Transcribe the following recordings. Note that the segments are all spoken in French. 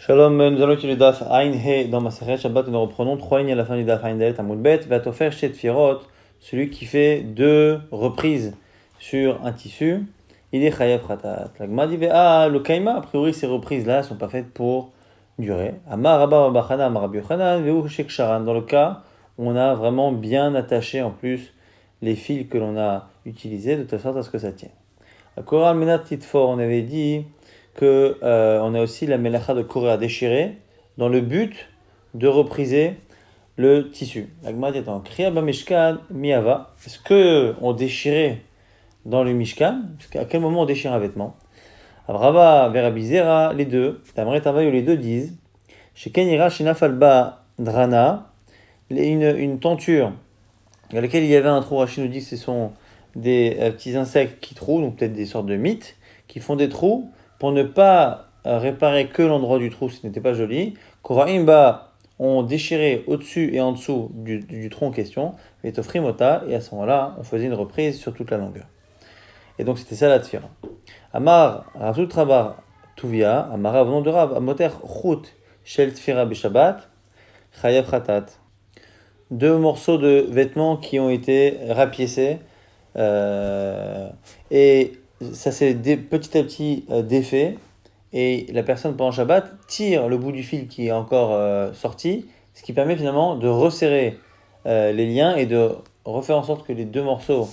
Shalom, nous allons étudier le Daf Ain He dans Masechet Shabbat. Nous reprenons 3 lignes à la fin du Daf Ain Dalet Amud Bet. Vatofer Shet Firot, celui qui fait 2 reprises sur un tissu, il est Chayav Khatat. La Gemara dit le Kaima, a priori ces reprises-là ne sont pas faites pour durer. Amar Rabba Rabachana, Amar Rabbi Yochanan, Veu Shek Sharan. Dans le cas où on a vraiment bien attaché en plus les fils que l'on a utilisés de telle sorte à ce que ça tienne. À Koral Menat Titfor, on avait dit que on a aussi la melacha de Koré à déchirer dans le but de repriser le tissu. La Gemara dit Kriya Bamishkan Miava. Est-ce que on déchirait dans le Mishkan? À quel moment on déchire un vêtement? Avrava Verabizera, les deux. Tamret Tavayo, les deux disent chez Kenira Shinafalba Drana, une tenture dans laquelle il y avait un trou. Rachid nous dit que ce sont des petits insectes qui trouent, donc peut-être des sortes de mites, qui font des trous pour ne pas réparer que l'endroit du trou, ce n'était pas joli. Koraimba ont déchiré au-dessus et en dessous du tronc en question, et Tofrimota, et à ce moment-là, on faisait une reprise sur toute la longueur. Et donc c'était ça la tfira. Amar, Ravzut Rabar Tuvia, Amara, venant de Rav, Amoter Chut, Shel Tfira Beshabbat, Chayav Khatat. 2 morceaux de vêtements qui ont été rapiécés, et ça s'est petit à petit défait, et la personne pendant Shabbat tire le bout du fil qui est encore sorti, ce qui permet finalement de resserrer les liens et de refaire en sorte que les 2 morceaux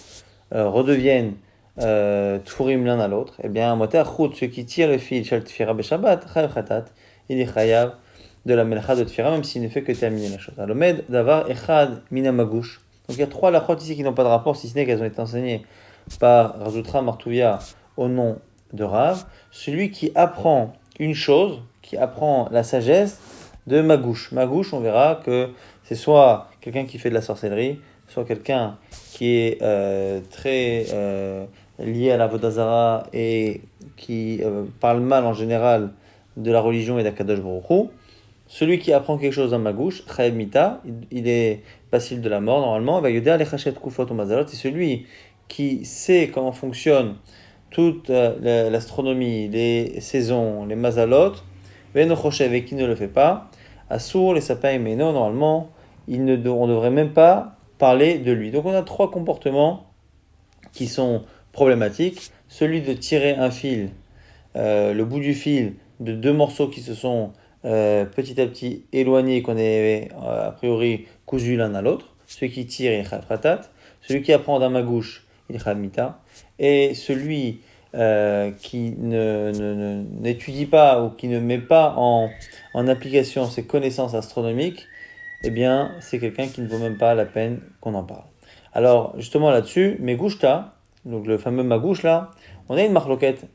redeviennent tfurim l'un à l'autre. Et bien, moter chut, ceux qui tirent le fil shel tfira beshabbat, chayav khatat, il est chayav de la melacha de tfira, même s'il ne fait que terminer la chose. Alomed davar echad minamagush. Donc il y a 3 lachot ici qui n'ont pas de rapport, si ce n'est qu'elles ont été enseignées par Razutra Martouya au nom de Rav, celui qui apprend une chose, qui apprend la sagesse de Magouche. Magouche, on verra que c'est soit quelqu'un qui fait de la sorcellerie, soit quelqu'un qui est très lié à la Vodazara et qui parle mal en général de la religion et d'Akadosh Baruch Hu. Celui qui apprend quelque chose dans Magouche, Chayav Mita, il est passible de la mort normalement, va Yoder Lechachet Kufot ou Mazalot, c'est celui qui sait comment fonctionne toute l'astronomie, les saisons, les mazalot, Veno Choshev, et qui ne le fait pas, Assour, les sapins, mais non, normalement, on ne devrait même pas parler de lui. Donc on a 3 comportements qui sont problématiques. Celui de tirer un fil, le bout du fil de 2 morceaux qui se sont petit à petit éloignés, qu'on avait a priori cousus l'un à l'autre. Celui qui tire, il est khatratat. Celui qui apprend d'un magouche, il est khamita. Et celui qui n'étudie pas ou qui ne met pas en application ses connaissances astronomiques, eh bien, c'est quelqu'un qui ne vaut même pas la peine qu'on en parle. Alors, justement là-dessus, Megouchta, donc le fameux magouche là, on a une marloquette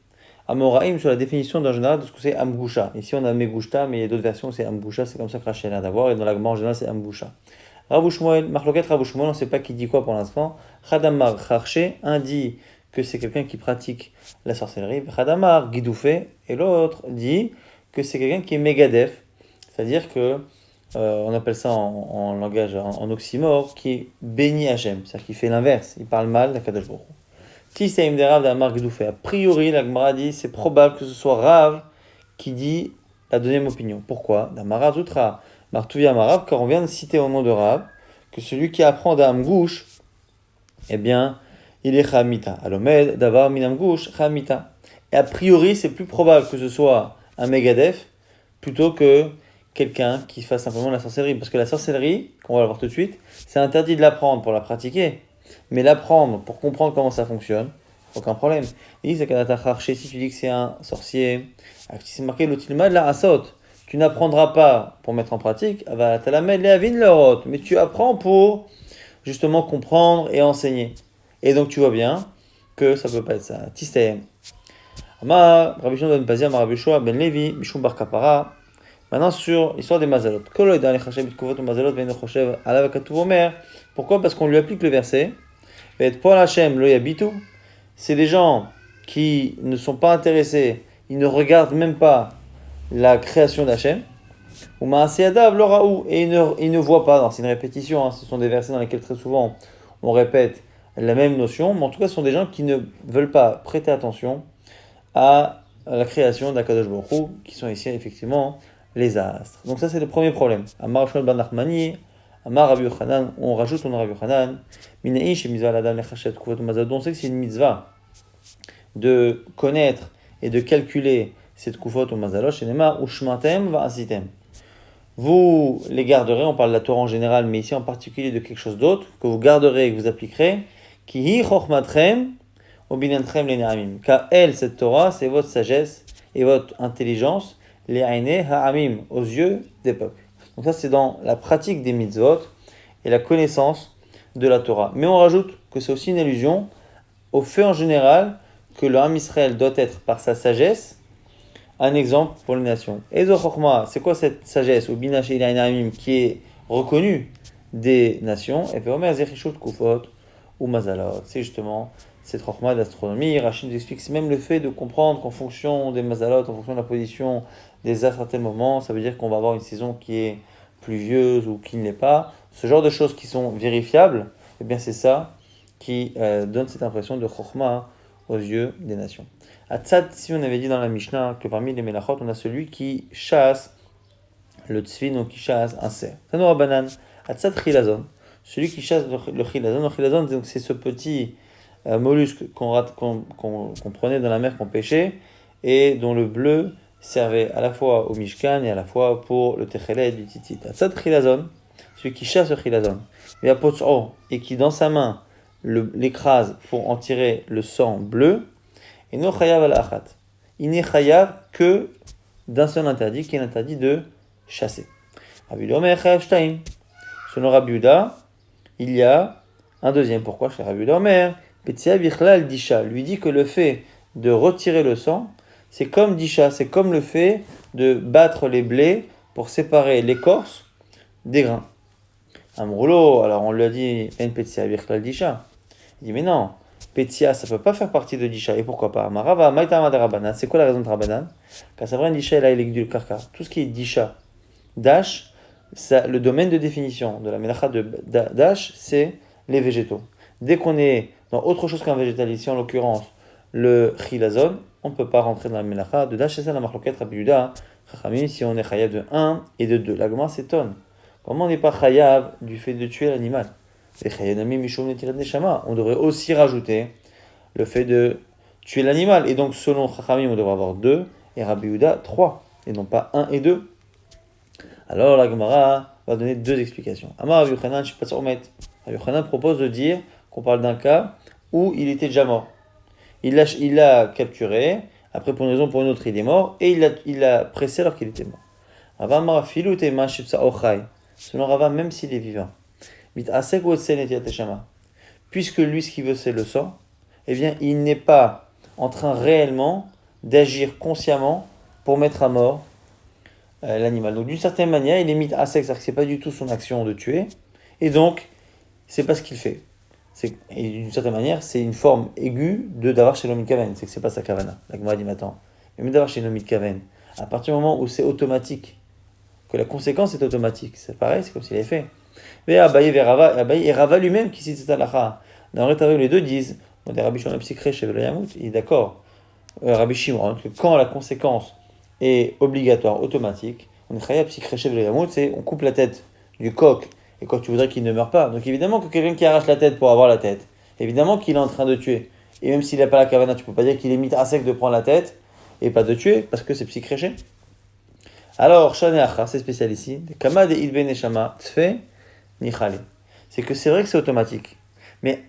Amoraïm sur la définition d'un général de ce que c'est Amgoucha. Ici on a Megouchta, mais il y a d'autres versions, c'est Amgoucha, c'est comme ça que Rachel a l'air d'avoir, et dans la Gemara en général c'est Amgoucha. Ravouchmoel, marloquette Ravouchmoel, on ne sait pas qui dit quoi pour l'instant. Khadamar Kharché, un dit que c'est quelqu'un qui pratique la sorcellerie, Khadamar Gidoufé, et l'autre dit que c'est quelqu'un qui est Megadef, c'est-à-dire que on appelle ça en langage, en oxymore, qui bénit Hachem, c'est-à-dire qu'il fait l'inverse, il parle mal d'Akadosh Baruch Hu. Tisaim de Rav d'Amar Gdoufé. A priori, la Gemara dit c'est probable que ce soit Rav qui dit la deuxième opinion. Pourquoi? D'Amara Zutra, Martouya Marav, car on vient de citer au nom de Rav que celui qui apprend d'Am Gouche, eh bien, il est Chamita. Alomed d'avoir Minam Gouche, Chamita. Et a priori, c'est plus probable que ce soit un Megadef plutôt que quelqu'un qui fasse simplement la sorcellerie. Parce que la sorcellerie, qu'on va le voir tout de suite, c'est interdit de l'apprendre pour la pratiquer. Mais l'apprendre pour comprendre comment ça fonctionne, aucun problème. Il dit c'est qu'à si tu dis que c'est un sorcier, c'est marqué l'otilma de la asot. Tu n'apprendras pas pour mettre en pratique, mais tu apprends pour justement comprendre et enseigner. Et donc tu vois bien que ça peut pas être ça. Tistem. Amar, Rabbi Shimon ben Pazia, Rabbi Yoshua ben Levi, Mishum bar Kapara. Maintenant sur l'histoire des mazalot. Pourquoi? Parce qu'on lui applique le verset. C'est des gens qui ne sont pas intéressés, ils ne regardent même pas la création d'Hachem. Et ils ne voient pas, c'est une répétition, ce sont des versets dans lesquels très souvent on répète la même notion, mais en tout cas ce sont des gens qui ne veulent pas prêter attention à la création d'Akadosh Baruch Hu, qui sont ici effectivement les astres. Donc ça c'est le premier problème. Amar Shmuel ben Nachmani, Amar Rabbi Yochanan, on rajoute on Rabbi Yochanan, Minaï chez mitzvah l'adam lechashet kuvot umazalot. On sait que c'est une mitzvah de connaître et de calculer cette kuvot umazalot, chez Nema ushmatem va'asitem. Vous les garderez, on parle de la Torah en général, mais ici en particulier de quelque chose d'autre, que vous garderez et que vous appliquerez, ki hi chochmatrem obinantrem le'ne'amim. Car elle, cette Torah, c'est votre sagesse et votre intelligence, le'aine ha'amim, aux yeux des peuples. Donc ça, c'est dans la pratique des mitzvot et la connaissance de la Torah. Mais on rajoute que c'est aussi une allusion au fait en général que le Ham Israël doit être, par sa sagesse, un exemple pour les nations. Ezo Chochma, c'est quoi cette sagesse ou Bina Sheila Inamim qui est reconnue des nations? Et puis Omer Zechishut Kufot ou Mazalot. C'est justement cette Chochma d'astronomie. Rachid nous explique que c'est même le fait de comprendre qu'en fonction des Mazalot, en fonction de la position des astres à tel moment, ça veut dire qu'on va avoir une saison qui est pluvieuse ou qui ne l'est pas. Ce genre de choses qui sont vérifiables, eh bien c'est ça qui donne cette impression de Chochma aux yeux des nations. À Tzad, si on avait dit dans la Mishnah que parmi les Melachot, on a celui qui chasse le tzvi, donc qui chasse un cerf. Tanoura Banan, à Tzad Chilazon, celui qui chasse le Chilazon. Le Chilazon, donc, c'est ce petit mollusque qu'on prenait dans la mer, qu'on pêchait, et dont le bleu servait à la fois au Mishkan et à la fois pour le Techelet du Titit. À Tzad Chilazon, celui qui chasse le Chilazon, et qui dans sa main l'écrase pour en tirer le sang bleu, et no chayav al achat. Il n'est chayav que d'un seul interdit, qui est l'interdit de chasser. Rabbi Omer chayav shtaim. Selon Rabbi Yehuda, il y a un deuxième. Pourquoi chez Rabbi Omer, Petzia bichlal disha lui dit que le fait de retirer le sang, c'est comme disha, c'est comme le fait de battre les blés pour séparer l'écorce des grains. Amroulo, alors on lui a dit en Petzia bichlal disha. Il dit mais non. Petia, ça ne peut pas faire partie de Disha. Et pourquoi pas? Marava, Maïtama de Rabbanan. C'est quoi la raison de Rabbanan? Car ça vrai, Disha, il a du karka. Tout ce qui est Disha, Dash, ça, le domaine de définition de la Melacha de Dash, c'est les végétaux. Dès qu'on est dans autre chose qu'un végétal, ici en l'occurrence le Chilazon, on ne peut pas rentrer dans la Melacha de Dash. C'est ça la marloquette Rabbi Yehuda. Chachamim, si on est chayav de 1 et de 2. La Gemara s'étonne. Comment on n'est pas chayav du fait de tuer l'animal? On devrait aussi rajouter le fait de tuer l'animal. Et donc, selon Chachamim, on devrait avoir 2, et Rabbi Yehuda 3, et non pas 1 et 2. Alors, la Gemara va donner 2 explications. Amar Rabbi Yochanan, je ne sais pas Rabbi Yochanan propose de dire qu'on parle d'un cas où il était déjà mort. Il l'a capturé, après pour une raison ou pour une autre, il est mort, et il l'a pressé alors qu'il était mort. Rava Amar Filu Tema Shipsa Ochai. Selon Rava, même s'il est vivant. Puisque lui, ce qu'il veut, c'est le sang, eh bien, il n'est pas en train réellement d'agir consciemment pour mettre à mort l'animal. Donc, d'une certaine manière, il est mit à sec, c'est-à-dire que c'est pas du tout son action de tuer, et donc, c'est pas ce qu'il fait. Et d'une certaine manière, c'est une forme aiguë d'avoir chez l'homme kaven, c'est que c'est pas sa kavana. La Gemara dit, mais attends, même d'avoir chez l'homme kaven, à partir du moment où c'est automatique, que la conséquence est automatique, c'est pareil, c'est comme s'il avait fait. Mais Abaye et Rava lui-même qui cite cette halakha. Dans le les deux disent, Rabbi Shimon il est d'accord, Rabbi Shimon, que quand la conséquence est obligatoire, automatique, on est chayav psikre c'est on coupe la tête du coq, et quand tu voudrais qu'il ne meure pas. Donc évidemment que quelqu'un qui arrache la tête pour avoir la tête, évidemment qu'il est en train de tuer. Et même s'il n'a pas la kavana, tu peux pas dire qu'il est mis à sec de prendre la tête et pas de tuer, parce que c'est psychréché. Alors, Shaneacha, c'est spécial ici, Kama de Ilbe Neshama, Tfe, c'est que c'est vrai que c'est automatique, mais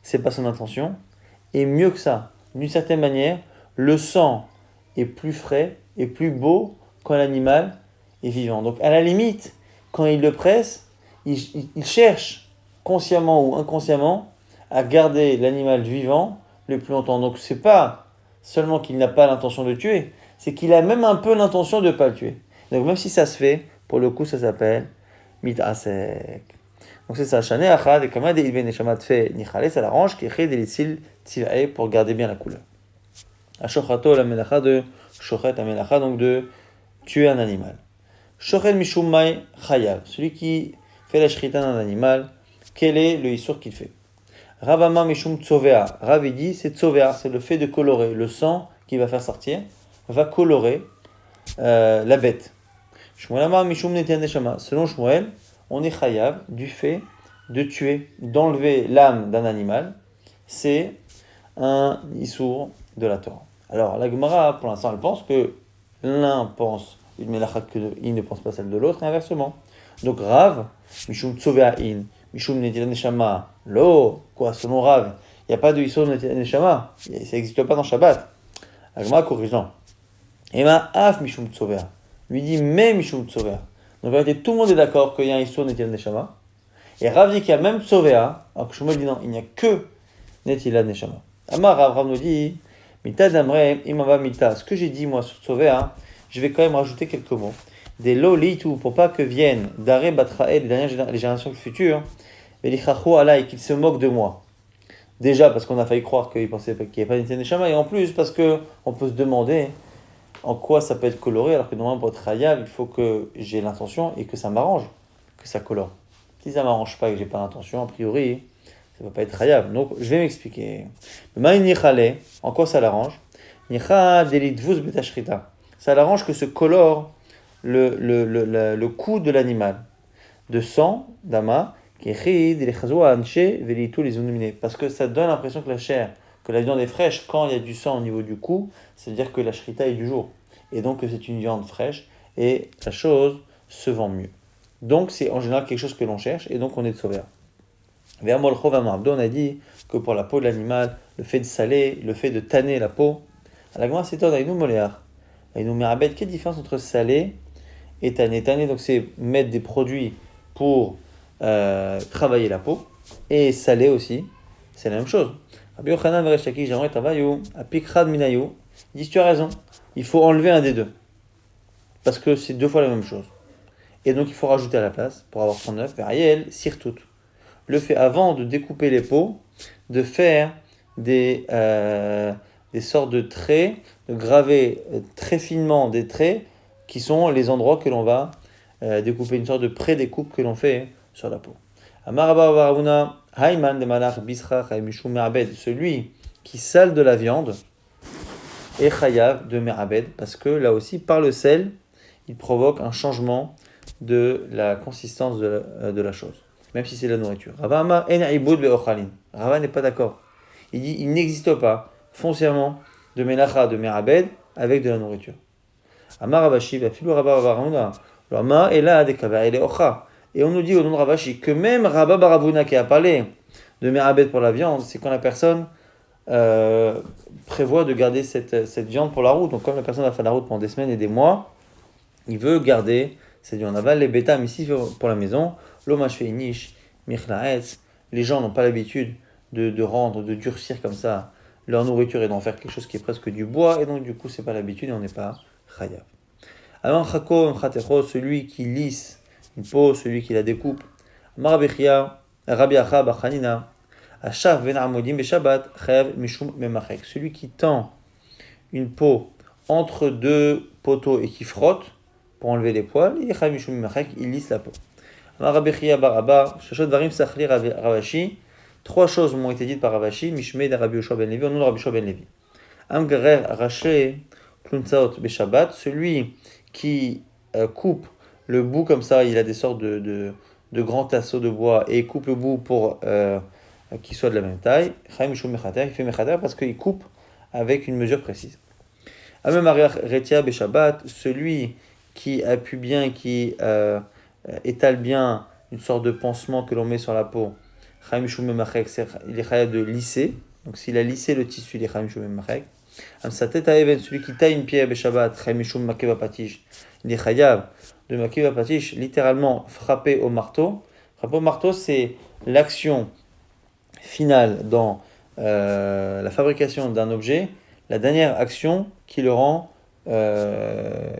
c'est pas son intention, et mieux que ça, d'une certaine manière, le sang est plus frais et plus beau quand l'animal est vivant. Donc à la limite, quand il le presse, il cherche consciemment ou inconsciemment à garder l'animal vivant le plus longtemps. Donc c'est pas seulement qu'il n'a pas l'intention de tuer, c'est qu'il a même un peu l'intention de ne pas le tuer. Donc même si ça se fait, pour le coup ça s'appelle mitasek. Donc c'est ça, Shane Achad, et comme un des Ibn Neshamat fait Nichale, ça l'arrange, qui est des Litsil Tivae pour garder bien la couleur. Ashochato, la melacha de Shochet, la melacha, donc de tuer un animal. Shochet Mishumai Chayav, celui qui fait la shrita d'un animal, quel est le issour qu'il fait? Ravama Mishum Tzovea, Rav dit c'est Tzovea, c'est le fait de colorer, le sang qu'il va faire sortir, va colorer la bête. Shmuel Amar Mishum Netilat Neshama. Selon Shmuel, on est chayav du fait de tuer, d'enlever l'âme d'un animal. C'est un issour de la Torah. Alors la Gemara, pour l'instant, elle pense que l'un pense une melacha que il ne pense pas celle de l'autre, et inversement. Donc Rav, Mishum Tzovea'in, Mishum Netilat Neshama, Lo, quoi, selon Rav, il n'y a pas de issour Netilat Neshama, ça n'existe pas dans Shabbat. La Gemara corrige, non. Ema Af Mishum Tzovea, lui dit même Mishum Tzovea. Donc en réalité, tout le monde est d'accord qu'il y a un issour Netilat Neshama. Et Rav dit qu'il y a même Tzovea, alors que Shmuel dit non, il n'y a que Netilat Neshama. Amar Rav nous dit, Mita Damre, Imava Mita. Ce que j'ai dit moi sur Tzovea, je vais quand même rajouter quelques mots. Des lo litu, pour pas que viennent Daré Batrael, les générations futures, Velichachou Alay, qu'ils se moquent de moi. Déjà parce qu'on a failli croire qu'ils pensaient qu'il n'y avait pas Netilat Neshama, et en plus parce qu'on peut se demander en quoi ça peut être coloré, alors que normalement pour être chayav, il faut que j'ai l'intention et que ça m'arrange, que ça colore. Si ça m'arrange pas et que j'ai pas l'intention, a priori, ça va pas être chayav. Donc je vais m'expliquer. En quoi ça l'arrange? Ça l'arrange que se colore le cou de l'animal, de sang, d'ama, parce que ça donne l'impression que la chair, que la viande est fraîche quand il y a du sang au niveau du cou, c'est-à-dire que la shrita est du jour. Et donc que c'est une viande fraîche et la chose se vend mieux. Donc c'est en général quelque chose que l'on cherche et donc on est de sauver. On a dit que pour la peau de l'animal, le fait de saler, le fait de tanner la peau, à la Gemara s'étonne, Aïnou Moléar. Aïnou Merabed, quelle différence entre saler et tanner? Tanner, donc c'est mettre des produits pour travailler la peau, et saler aussi, c'est la même chose. Rabbi Yochanan Vereshtaki, j'aimerais travailler à Pikrad Minayou. Il dit, tu as raison, il faut enlever un des deux, parce que c'est deux fois la même chose. Et donc il faut rajouter à la place, pour avoir 39, Veriel, Sirtout. Le fait avant de découper les peaux, de faire des sortes de traits, de graver très finement des traits qui sont les endroits que l'on va découper, une sorte de pré-découpe que l'on fait sur la peau. Celui qui sale de la viande est chayav de merabed, parce que là aussi, par le sel, il provoque un changement de la consistance de la chose, même si c'est la nourriture. Rava n'est pas d'accord. Il dit il n'existe pas foncièrement de melacha, de merabed avec de la nourriture. Amar Ravashi va filou Rabba Baravuna. Lama et là des kava et les ocha. Et on nous dit au nom de Ravashi que même Rabba Baravuna qui a parlé de merabed pour la viande, c'est quand la personne prévoit de garder cette viande pour la route. Donc comme la personne va faire la route pendant des semaines et des mois, il veut garder cette viande. Aval les bétam ici pour la maison. L'hommage fait niche, michlaetz. Les gens n'ont pas l'habitude de rendre, de durcir comme ça leur nourriture et d'en faire quelque chose qui est presque du bois, et donc du coup c'est pas l'habitude et on n'est pas chayav. Alors celui qui lisse une peau, celui qui la découpe. Rabbi Acha Bachanina, Ashav ben Amodim Beshabbat, Chayav Mishum Memachek. Celui qui tend une peau entre deux poteaux et qui frotte pour enlever les poils, il est Chayav Mishum Memachek, il lisse la peau. Rabbi Chia Baraba, Shashot Varim Sachli Ravashi. Trois choses m'ont été dites par Ravashi, Mishmei de Rabbi Yoshua ben Levi, au nom de Rabbi Yoshua ben Levi. Amgarer Raché Plunzaot Beshabbat, celui qui coupe le bout comme ça, il a des sortes de grands tasseaux de bois et coupe le bout pour qu'il soit de la même taille. Chaim Shum Mechater, il fait Mechater parce qu'il coupe avec une mesure précise. Amem Ariach Retia Beshabbat, celui qui appuie bien, qui étale bien une sorte de pansement que l'on met sur la peau. Chaim Shum Memachek, il est chayav de lisser. Donc s'il a lissé le tissu, il est Chaim Shum Memachek. Amsatet Haeven, celui qui taille une pierre Beshabbat, Chaim Shum Makeva Patish, il est chayav de Makeva Patish, littéralement frapper au marteau. Frapper au marteau, c'est l'action finale dans la fabrication d'un objet, la dernière action qui le rend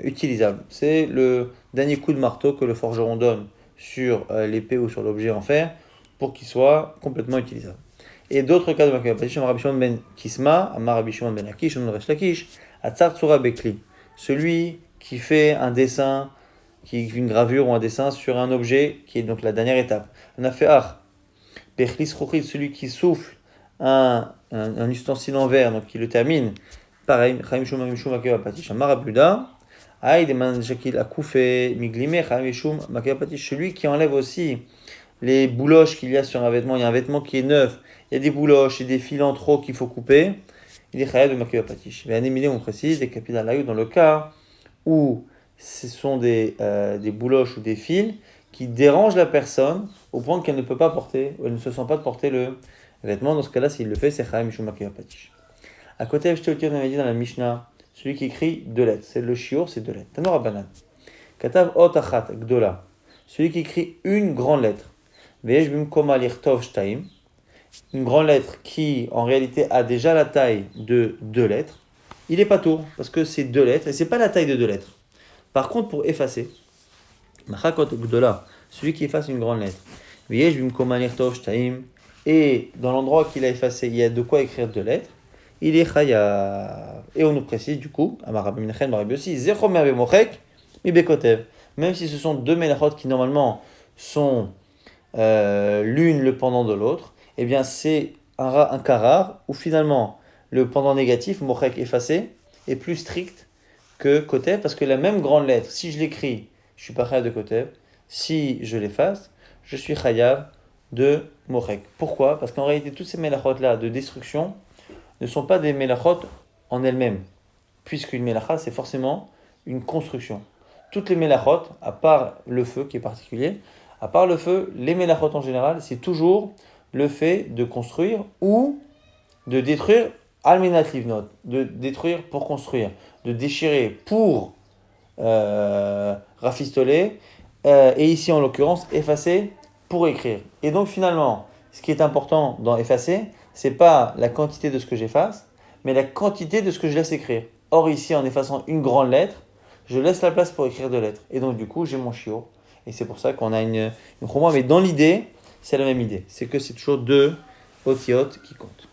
utilisable. C'est le dernier coup de marteau que le forgeron donne sur l'épée ou sur l'objet en fer pour qu'il soit complètement utilisable. Et d'autres cas de Makeva Patish, Rabbi Shimon ben Kisma, Amar Rabbi Shimon ben Lakish, Amar Resh Lakish, Atzar Tzura Bekli, celui qui fait un dessin, qui fait une gravure ou un dessin sur un objet, qui est donc la dernière étape. On a fait Bechlis Rochid, celui qui souffle un ustensile en verre, donc qui le termine. Pareil, Chaim Shum Makeva Patish, Amar Abuda, Celui qui enlève aussi les bouloches qu'il y a sur un vêtement, il y a un vêtement qui est neuf, il y a des bouloches et des fils en trop qu'il faut couper, il est chayav de makeva patish. Mais un on précise, des capitales dans le cas où ce sont des bouloches ou des fils qui dérangent la personne au point qu'elle ne peut pas porter, ou elle ne se sent pas de porter le vêtement. Dans ce cas-là, s'il le fait, c'est chayav mishum makeva patish. À côté, on avait dit dans la Mishnah, celui qui écrit deux lettres, c'est le shiur, c'est deux lettres. Tanor Abanan. Katav ot achat gdola. Celui qui écrit une grande lettre. Ve'yesh bimkoma lirtov shtaim. Une grande lettre qui, en réalité, a déjà la taille de deux lettres. Il est pas tour, parce que c'est deux lettres, et c'est pas la taille de deux lettres. Par contre, pour effacer, machakot gdola, celui qui efface une grande lettre. Ve'yesh bimkoma lirtov shtaim. Et dans l'endroit qu'il a effacé, il y a de quoi écrire deux lettres. Il est chayav. Et on nous précise du coup, même si ce sont deux melachot qui normalement sont l'une le pendant de l'autre, eh bien c'est un cas rare où finalement le pendant négatif, mochek effacé, est plus strict que kotev, parce que la même grande lettre, si je l'écris, je suis pas chayav de kotev, si je l'efface, je suis chayav de mochek. Pourquoi? Parce qu'en réalité, toutes ces melachot là de destruction ne sont pas des melachot en elles-mêmes, puisqu'une melacha, c'est forcément une construction. Toutes les melachot, à part le feu qui est particulier, à part le feu, les melachot en général, c'est toujours le fait de construire ou de détruire almenat livnot, de détruire pour construire, de déchirer pour rafistoler, et ici en l'occurrence, effacer pour écrire. Et donc finalement, ce qui est important dans effacer, c'est pas la quantité de ce que j'efface, mais la quantité de ce que je laisse écrire. Or ici, en effaçant une grande lettre, je laisse la place pour écrire deux lettres. Et donc du coup, j'ai mon shiur. Et c'est pour ça qu'on a une chromo. Mais dans l'idée, c'est la même idée. C'est que c'est toujours deux otiotes qui comptent.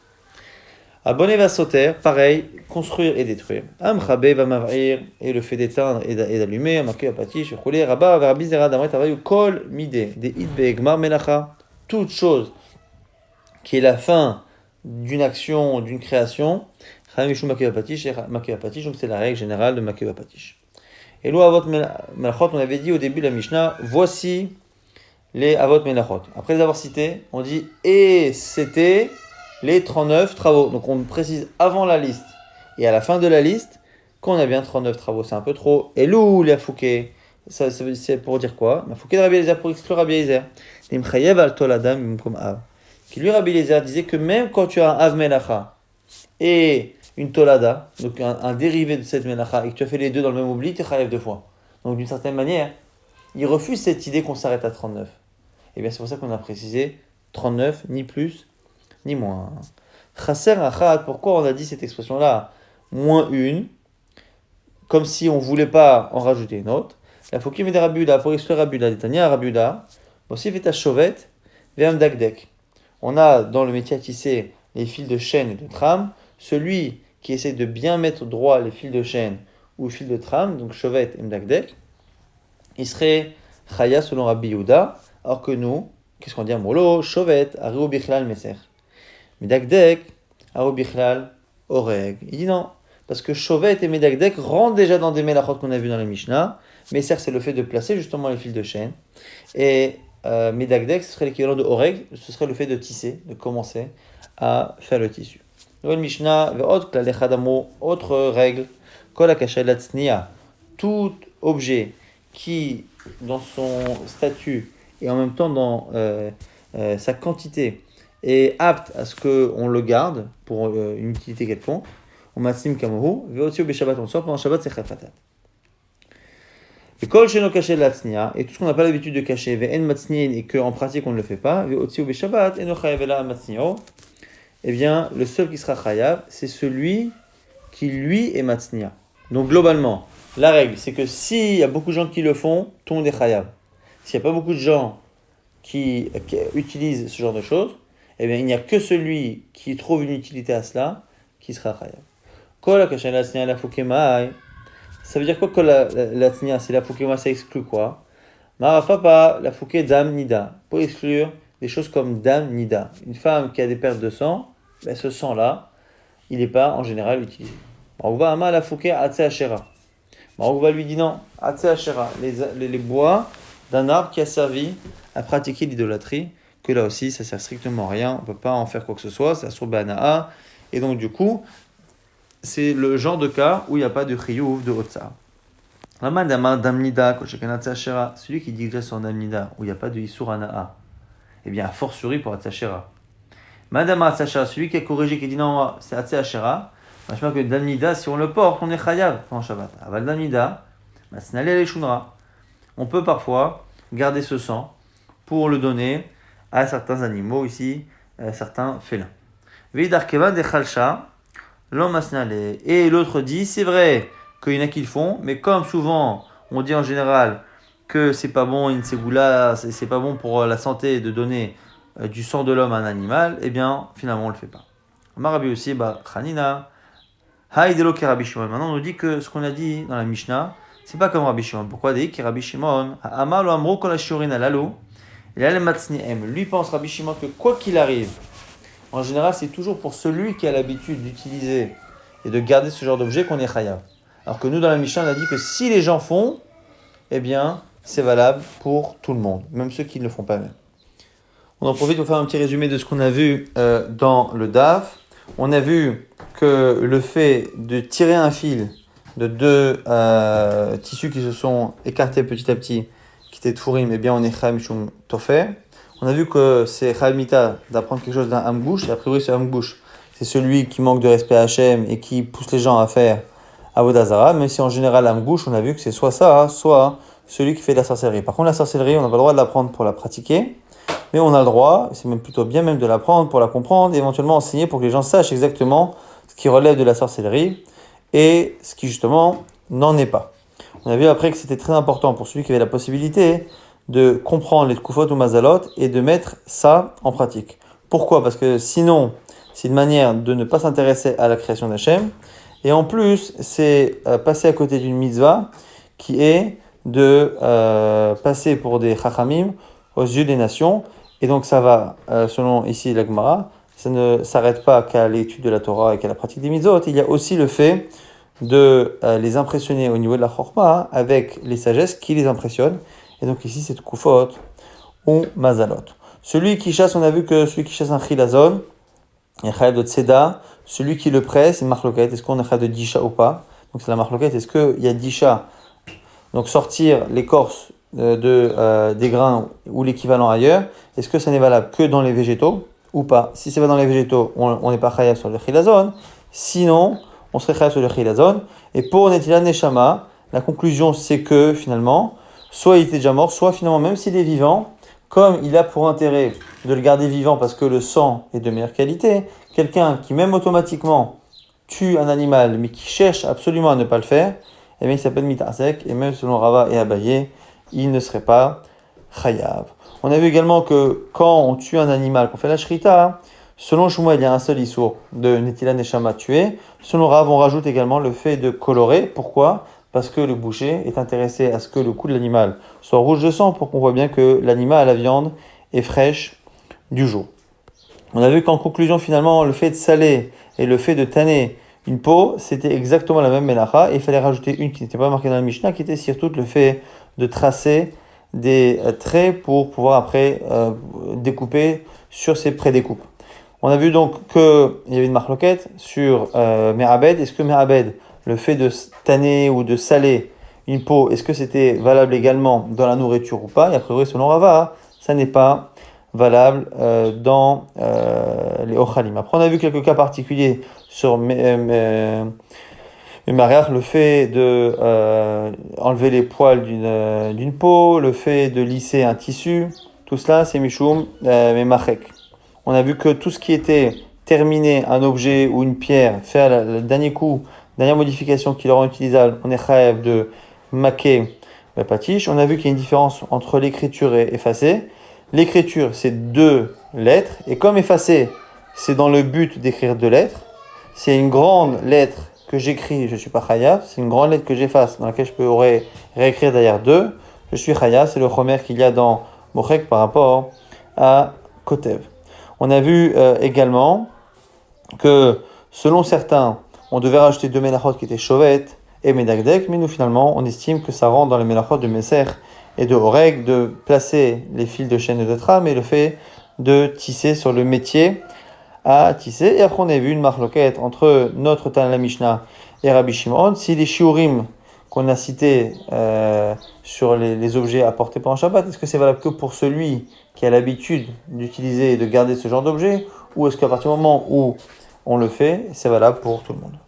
Abonné va sauter, pareil, construire et détruire. Amchabe va mavrir, et le fait d'éteindre et d'allumer. Amaké apatish, roulé, rabat, verabizera, damret, avayu, kol, midé, des idbe, gmar, melacha. Toute chose qui est la fin d'une action, d'une création, donc c'est la règle générale de Makeva Patish. Et l'eau Avot Melachot, on avait dit au début de la Mishnah, voici les Avot Melachot. Après les avoir cités, on dit et c'était les 39 travaux. Donc on précise avant la liste et à la fin de la liste qu'on a bien 39 travaux. C'est un peu trop. Et l'eau les Afouké, c'est pour dire quoi? Afouké de Rabbi Eliezer pour exclure Rabbi Eliezer. Nimchayev al toladam comme Av. Qui lui, Rabbi Eliezer, disait que même quand tu as un Av Melacha et une Tolada, donc un dérivé de cette Melacha, et que tu as fait les deux dans le même oubli, tu es chayav deux fois. Donc d'une certaine manière, il refuse cette idée qu'on s'arrête à 39. Et bien c'est pour ça qu'on a précisé 39, ni plus, ni moins. Chaser achat, pourquoi on a dit cette expression-là? Moins une, comme si on ne voulait pas en rajouter une autre. La Fokim de Rabbi Uda, pour exclure Rabbi Uda, Détania Rabbi Uda, aussi fait ta chauvette, ve'am dagdek. On a dans le métier à tisser les fils de chaîne et de trame, celui qui essaie de bien mettre droit les fils de chaîne ou les fils de trame, donc chevet et mdakdek, il serait chaya selon Rabbi Yehuda, alors que nous, qu'est-ce qu'on dit à Molo? Chevet, ariou bichlal meser. Mdakdek, ariou bichlal oreg. Il dit non, parce que chevet et mdakdek rentrent déjà dans des melachot qu'on a vu dans la Mishnah, meser c'est le fait de placer justement les fils de chaîne, et Medagdek, ce serait l'équivalent de Oreg, ce serait le fait de tisser, de commencer à faire le tissu. Nouvelle Mishnah, autre règle, Kol HaKasha Latzniya, tout objet qui, dans son statut et en même temps dans sa quantité, est apte à ce qu'on le garde pour une utilité quelconque, on matzim kamohu, ve'otzio b'shabbat, on sort pendant Shabbat, c'est chafatat. Et kol sheno caché latznia, et tout ce qu'on n'a pas l'habitude de cacher, ve'en matznin, et qu'en pratique on ne le fait pas, ve'otziu b'shabbat, eno chayav ela matznio, eh bien, le seul qui sera chayav, c'est celui qui lui est matznia. Donc globalement, la règle, c'est que s'il y a beaucoup de gens qui le font, tout le monde est chayav. S'il n'y a pas beaucoup de gens qui utilisent ce genre de choses, eh bien, il n'y a que celui qui trouve une utilité à cela qui sera chayav. Kol caché latznia la fukemai. Ça veut dire quoi que la tnia, c'est la fouké, ça exclut quoi? Marafapa, la fouké dam nida. Pour exclure des choses comme dam nida. Une femme qui a des pertes de sang, ben ce sang-là, il n'est pas en général utilisé. On va ama la fouké atse ashera. Bon, on va lui dire non, Atse Ashera, les bois d'un arbre qui a servi à pratiquer l'idolâtrie, que là aussi ça sert strictement à rien, on ne peut pas en faire quoi que ce soit, c'est sur Banaa, et donc du coup, c'est le genre de cas où il n'y a pas de chiyuv, de otsa. Lama damnida, koshekana Ashera, celui qui dit déjà son damnida, où il n'y a pas de isur anaa, eh bien a fortiori pour Atse Ashera. Madame Atsachara, celui qui a corrigé, qui dit non, c'est Atse Ashera, je pense que Damnida, si on le porte, on est chayav en Shabbat. Aval Damnida, Masnale les Shunra. On peut parfois garder ce sang pour le donner à certains animaux, ici, certains félins. Vidarkeva de Khalcha, l'homme Masnale. Et l'autre dit, c'est vrai qu'il y en a qui le font, mais comme souvent, on dit en général que c'est pas bon, une ségoula, c'est pas bon pour la santé de donner du sang de l'homme à un animal, eh bien, finalement, on le fait pas. Marabi aussi, Khanina. Haïdelo ki Rabbi Shimon. Maintenant, on nous dit que ce qu'on a dit dans la Mishnah, c'est pas comme Rabbi Shimon. Pourquoi dit que Rabbi Shimon, Amalo Amro Kol Ashurin Alalo, et là, le Matzni'em. Lui pense Rabbi Shimon que quoi qu'il arrive, en général, c'est toujours pour celui qui a l'habitude d'utiliser et de garder ce genre d'objet qu'on est chayav. Alors que nous, dans la Mishnah, on a dit que si les gens font, eh bien, c'est valable pour tout le monde, même ceux qui ne le font pas même. On en profite pour faire un petit résumé de ce qu'on a vu dans le DAF. On a vu que le fait de tirer un fil de deux tissus qui se sont écartés petit à petit, qui étaient Tfourim, eh bien on est Chayim Tofé. On a vu que c'est Chayimita d'apprendre quelque chose d'un Hamgouche, et a priori ce Hamgouche, c'est celui qui manque de respect à Hachem et qui pousse les gens à faire Avodah Zarah, même si en général Hamgouche, on a vu que c'est soit ça, soit celui qui fait de la sorcellerie. Par contre la sorcellerie, on n'a pas le droit de l'apprendre pour la pratiquer, mais on a le droit, c'est même plutôt bien même de l'apprendre pour la comprendre, et éventuellement enseigner pour que les gens sachent exactement ce qui relève de la sorcellerie et ce qui justement n'en est pas. On a vu après que c'était très important pour celui qui avait la possibilité de comprendre les Tkufot ou Mazalot et de mettre ça en pratique. Pourquoi ? Parce que sinon, c'est une manière de ne pas s'intéresser à la création d'Hachem, et en plus, c'est passer à côté d'une mitzvah qui est de passer pour des chachamim aux yeux des nations. Et donc ça va, selon ici la Gemara, ça ne s'arrête pas qu'à l'étude de la Torah et qu'à la pratique des mitzvot. Il y a aussi le fait de les impressionner au niveau de la chorma avec les sagesses qui les impressionnent. Et donc ici c'est Kufot ou Mazalot. Celui qui chasse, on a vu que celui qui chasse un chilazon, un chayav de tzeda, celui qui le presse, c'est une marloquette. Est-ce qu'on a chayav de disha ou pas ? Donc c'est la marloquette. Est-ce qu'il y a disha ? Donc sortir l'écorce des grains ou l'équivalent ailleurs, est-ce que ça n'est valable que dans les végétaux ou pas ? Si c'est pas dans les végétaux, on n'est pas chayav sur le chilazon. Sinon, on serait chayav sur le chilazon. Et pour Netilat Neshama, la conclusion c'est que finalement, soit il était déjà mort, soit finalement même s'il est vivant, comme il a pour intérêt de le garder vivant parce que le sang est de meilleure qualité, quelqu'un qui même automatiquement tue un animal mais qui cherche absolument à ne pas le faire, eh bien il s'appelle mitasek, et même selon Rava et Abaye, il ne serait pas chayav. On a vu également que quand on tue un animal, qu'on fait la shrita, selon Shmuel, il y a un seul issour de Netilat Neshama tué. Selon Rav, on rajoute également le fait de colorer. Pourquoi ? Parce que le boucher est intéressé à ce que le cou de l'animal soit rouge de sang pour qu'on voit bien que l'animal à la viande est fraîche du jour. On a vu qu'en conclusion, finalement, le fait de saler et le fait de tanner une peau, c'était exactement la même melacha, et il fallait rajouter une qui n'était pas marquée dans la Mishnah, qui était surtout le fait de tracer des traits pour pouvoir après découper sur ces prédécoupes. On a vu donc qu'il y avait une marloquette sur Me'abed. Est-ce que Me'abed, le fait de tanner ou de saler une peau, est-ce que c'était valable également dans la nourriture ou pas ? Et a priori, selon Rava, ça n'est pas valable dans les Ochalim. Après, on a vu quelques cas particuliers sur mariage, le fait de enlever les poils d'une peau, le fait de lisser un tissu, tout cela c'est Mishum Memachek. On a vu que tout ce qui était terminer un objet ou une pierre, faire le dernier coup, dernière modification qui le rend utilisable, on est chayav de maquer la patiche. On a vu qu'il y a une différence entre l'écriture et effacer. L'écriture, c'est 2 lettres, et comme effacer, c'est dans le but d'écrire 2 lettres. C'est une grande lettre que j'écris, je ne suis pas chayav. C'est une grande lettre que j'efface, dans laquelle je peux réécrire derrière 2. Je suis chayav, c'est le chomer qu'il y a dans Mochek par rapport à Kotev. On a vu également que, selon certains, on devait rajouter 2 melachot qui étaient chovet et Medagdek, mais nous finalement on estime que ça rentre dans les Melachot de Messer et de Horeg, de placer les fils de chaîne et de trame et le fait de tisser sur le métier à tisser. Et après on a vu une marloquette entre notre Tana la Mishnah et Rabbi Shimon, si les shiurim qu'on a cités sur les objets apportés pendant Shabbat, est-ce que c'est valable que pour celui qui a l'habitude d'utiliser et de garder ce genre d'objet, ou est-ce qu'à partir du moment où on le fait, c'est valable pour tout le monde?